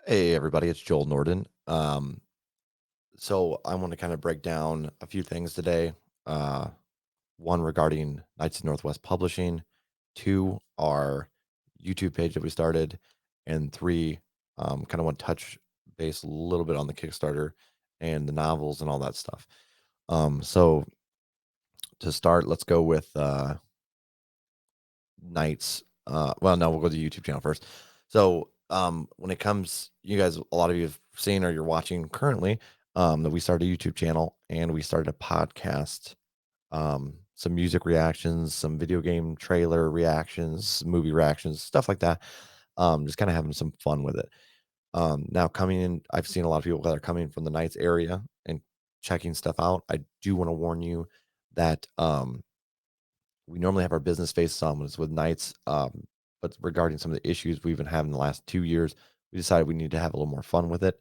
Hey everybody, it's Joel Norden. So I want to kind of break down a few things today. Uh, one regarding Knights of Northwest Publishing, two, our YouTube page that we started, and three, kind of want to touch base a little bit on the Kickstarter and the novels and all that stuff. So to start, let's go with Knights. Well, no, we'll go to the YouTube channel first. So, when it comes, you guys, a lot of you have seen or you're watching currently, that we started a YouTube channel and we started a podcast, some music reactions, some video game trailer reactions, movie reactions, stuff like that. Just kind of having some fun with it. Now coming in, I've seen a lot of people that are coming from the Knights area and checking stuff out. I do want to warn you that we normally have our business face on when it's with Knights, but regarding some of the issues we've been having the last 2 years, we decided we need to have a little more fun with it.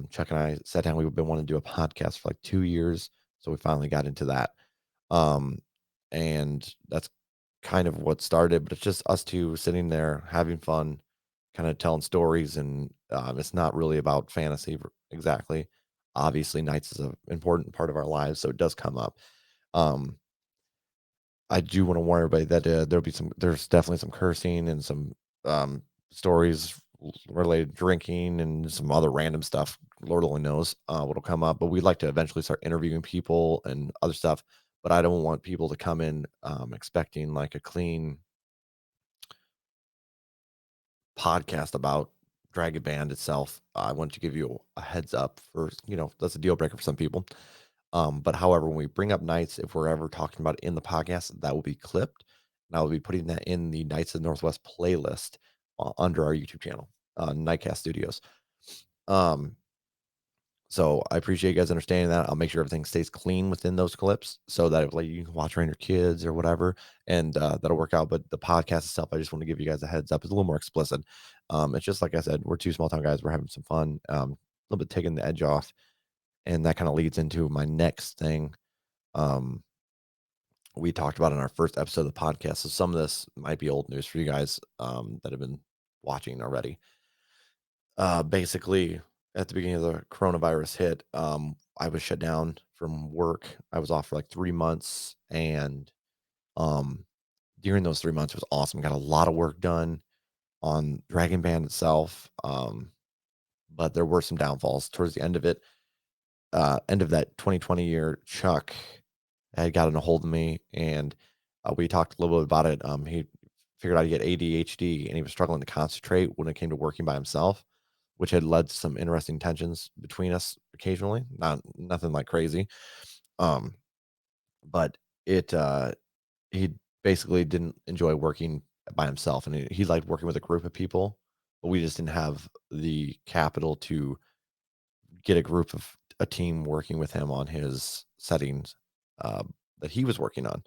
Chuck and I sat down, we've been wanting to do a podcast for like 2 years, so we finally got into that. Um, and that's kind of what started, but it's just us 2 sitting there having fun, kinda telling stories, and, it's not really about fantasy exactly. Obviously, Knights is an important part of our lives, so it does come up. Um I do wanna warn everybody that, there's definitely some cursing and some, stories related to drinking and some other random stuff, Lord only knows, what'll come up, but we'd like to eventually start interviewing people and other stuff, but I don't want people to come in, expecting, like, a clean podcast about Dragon Band itself. I want to give you a heads up for, that's a deal breaker for some people. But however, when we bring up Knights, if we're ever talking about it in the podcast, that will be clipped. And I will be putting that in the Knights of the Northwest playlist under our YouTube channel, Nightcast Studios. Um, so I appreciate you guys understanding that. I'll make sure everything stays clean within those clips so that if, like, you can watch around your kids or whatever, and that'll work out. But the podcast itself, I just want to give you guys a heads up. It's a little more explicit. It's just like I said, we're two small town guys. We're having some fun, a little bit taking the edge off, and that kind of leads into my next thing. Um, we talked about in our first episode of the podcast. So some of this might be old news for you guys that have been watching already. Basically, at the beginning of the coronavirus hit, I was shut down from work. I was off for like 3 months, and um, during those 3 months, it was awesome. Got a lot of work done on Dragon Band itself, but there were some downfalls towards the end of it. End of that 2020 year, Chuck had gotten a hold of me, and we talked a little bit about it. He figured out he had ADHD, and he was struggling to concentrate when it came to working by himself, which had led to some interesting tensions between us occasionally. Not nothing like crazy, um, but it he basically didn't enjoy working by himself, and he liked working with a group of people, but we just didn't have the capital to get a team working with him on his settings uh, that he was working on,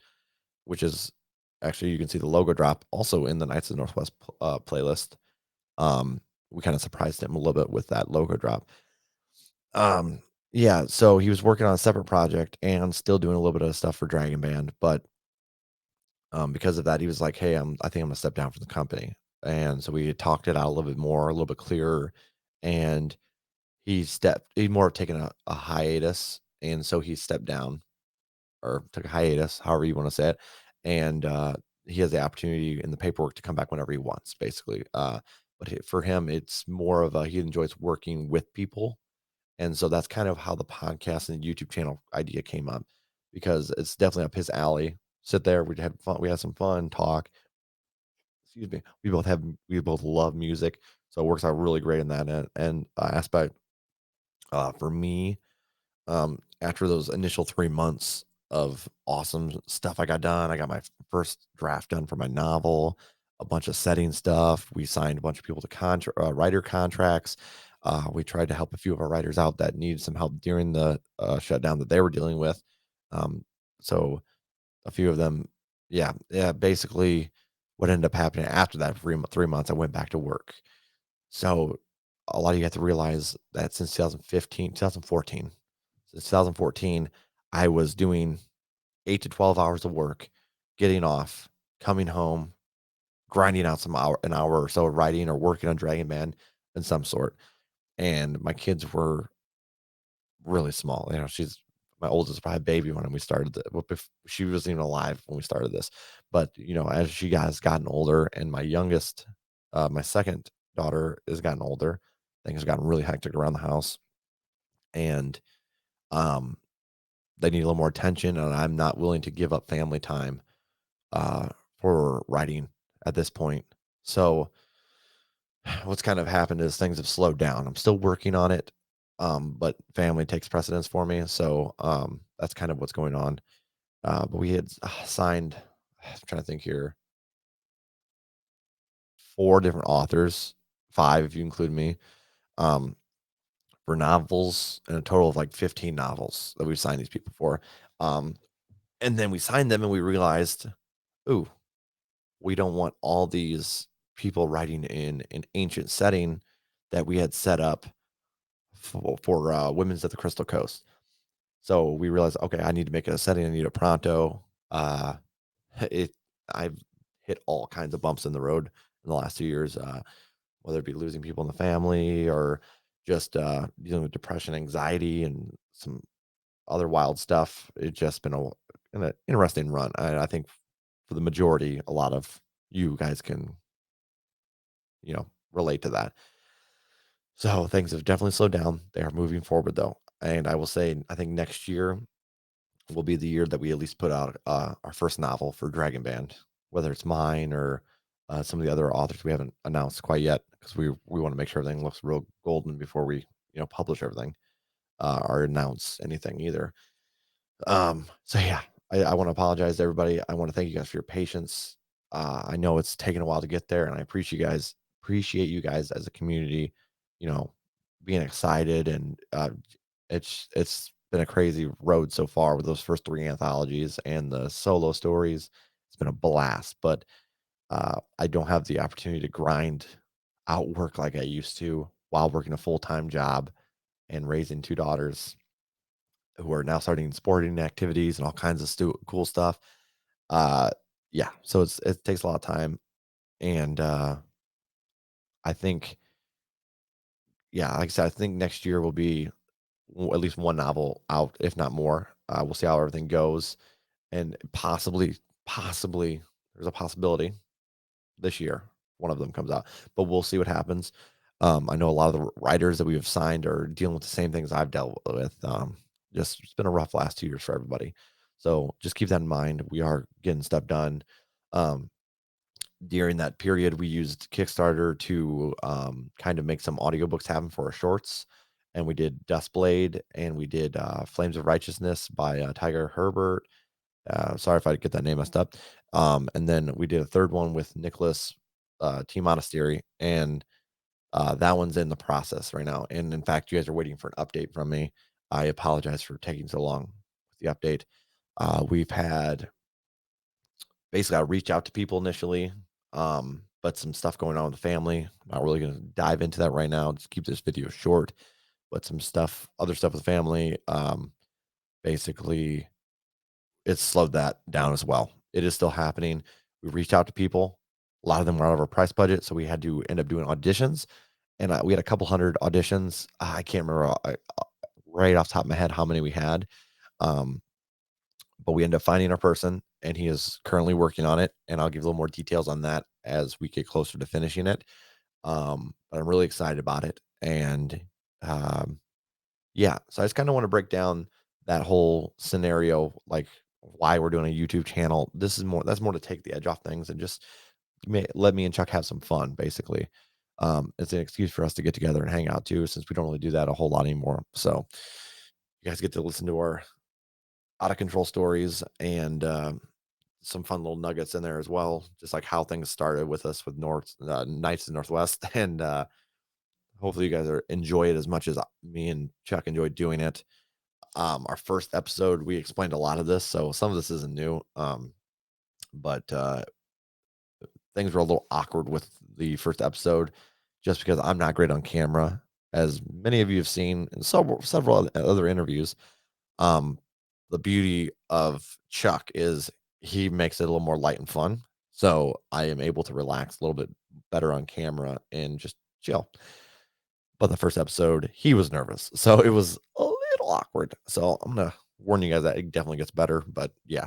which is actually you can see the logo drop also in the Knights of the Northwest playlist. Um, we kind of surprised him a little bit with that logo drop. Um, yeah, so he was working on a separate project and still doing a little bit of stuff for Dragon Band, but because of that, he was like, "Hey, I think I'm gonna step down from the company." And so we had talked it out a little bit more, a little bit clearer, and he more taken a hiatus, and so he stepped down or took a hiatus, however you wanna say it, and, he has the opportunity in the paperwork to come back whenever he wants, basically, but for him, it's more of a he enjoys working with people, and so that's kind of how the podcast and YouTube channel idea came up, because it's definitely up his alley. Sit there, we had some fun, talk, excuse me, we both love music, so it works out really great in that aspect. For me, after those initial 3 months of awesome stuff I got done, I got my first draft done for my novel, a bunch of setting stuff. We signed a bunch of people to writer contracts. We tried to help a few of our writers out that needed some help during the, shutdown that they were dealing with. Um, so a few of them yeah, basically what ended up happening after that 3 months, I went back to work. So, a lot of you have to realize that since 2014, since 2014, I was doing 8 to 12 hours of work, getting off, coming home, grinding out an hour or so of writing or working on Dragon Man. in some sort. And my kids were really small. She's my oldest was probably a baby when we started she wasn't even alive when we started this. But as she has gotten older, and my second daughter has gotten older, things have gotten really hectic around the house, and um, they need a little more attention, and I'm not willing to give up family time uh, for writing at this point. So what's kind of happened is things have slowed down. I'm still working on it, but family takes precedence for me. So that's kind of what's going on. But we had signed, I'm trying to think here, four different authors, five if you include me, um, for novels, and a total of like 15 novels that we've signed these people for. Um, and then we signed them and we realized, ooh, we don't want all these people writing in an ancient setting that we had set up for Women's at the Crystal Coast. So we realized, okay, I need to make it a setting. I need a pronto. Uh, it I've hit all kinds of bumps in the road in the last 2 years, whether it be losing people in the family or just dealing with depression, anxiety, and some other wild stuff. It's just been an interesting run. I think for the majority, a lot of you guys can relate to that. So things have definitely slowed down. They are moving forward though, and I will say, I think next year will be the year that we at least put out our first novel for Dragon Band, whether it's mine or some of the other authors we haven't announced quite yet, because we want to make sure everything looks real golden before we publish everything or announce anything either. So yeah, I want to apologize to everybody. I want to thank you guys for your patience. I know it's taken a while to get there, and I appreciate you guys as a community, you know, being excited, and it's been a crazy road so far with those first three anthologies and the solo stories. It's been a blast, but I don't have the opportunity to grind out work like I used to while working a full-time job and raising two daughters who are now starting sporting activities and all kinds of cool stuff. Uh, yeah, so it takes a lot of time, and I think, yeah, like I said, I think next year will be at least one novel out, if not more. We'll see how everything goes, and possibly, there's a possibility this year one of them comes out, but we'll see what happens. I know a lot of the writers that we have signed are dealing with the same things I've dealt with. Just it's been a rough last 2 years for everybody. So just keep that in mind. We are getting stuff done. Um, During that period, we used Kickstarter to kind of make some audiobooks happen for our shorts. And we did Dustblade, and we did Flames of Righteousness by Tiger Herbert. Sorry if I get that name messed up. And then we did a third one with Nicholas T. Monastery, and that one's in the process right now. And in fact, you guys are waiting for an update from me. I apologize for taking so long with the update. We've had basically, I reached out to people initially, but some stuff going on with the family. I'm not really going to dive into that right now. Just keep this video short. But some stuff, other stuff with family, basically, it's slowed that down as well. It is still happening. We reached out to people. A lot of them were out of our price budget, so we had to end up doing auditions, and we had a couple hundred auditions. I can't remember right off the top of my head how many we had, um, but we ended up finding our person, and he is currently working on it. And I'll give a little more details on that as we get closer to finishing it. But I'm really excited about it, and um, yeah, so I just kinda wanna break down that whole scenario, like, why we're doing a YouTube channel. That's more to take the edge off things and just let me and Chuck have some fun, basically. It's an excuse for us to get together and hang out too, since we don't really do that a whole lot anymore. So, you guys get to listen to our out of control stories, and, some fun little nuggets in there as well, just like how things started with us with Knights of the Northwest, and, hopefully you guys enjoy it as much as me and Chuck enjoyed doing it. Our first episode, we explained a lot of this, so some of this isn't new. But things were a little awkward with the first episode, just because I'm not great on camera, as many of you have seen in several other interviews. Um, the beauty of Chuck is he makes it a little more light and fun, so I am able to relax a little bit better on camera and just chill. but the first episode, he was nervous, so it was a little awkward. So I'm gonna warn you guys that it definitely gets better, but yeah.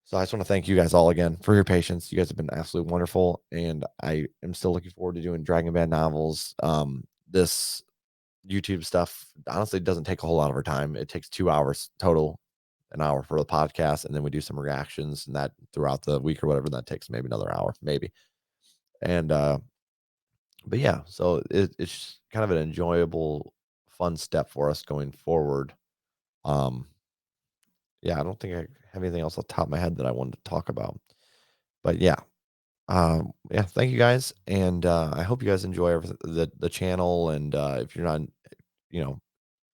So I just want to thank you guys all again for your patience. You guys have been absolutely wonderful, and I am still looking forward to doing Dragon Band novels. This YouTube stuff honestly doesn't take a whole lot of our time. It takes 2 hours total, an hour for the podcast, and then we do some reactions, and that throughout the week or whatever, that takes maybe another hour, maybe. And but yeah, so it's kind of an enjoyable, fun step for us going forward. Um, yeah, I don't think I have anything else off the top of my head that I wanted to talk about. But yeah, yeah, thank you guys, and I hope you guys enjoy the channel. And if you're not, you know,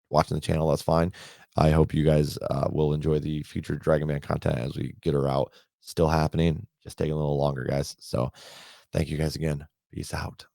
watching the channel, that's fine. I hope you guys will enjoy the future Dragon Man content as we get her out. Still happening, just taking a little longer, guys. So thank you guys again. Peace out.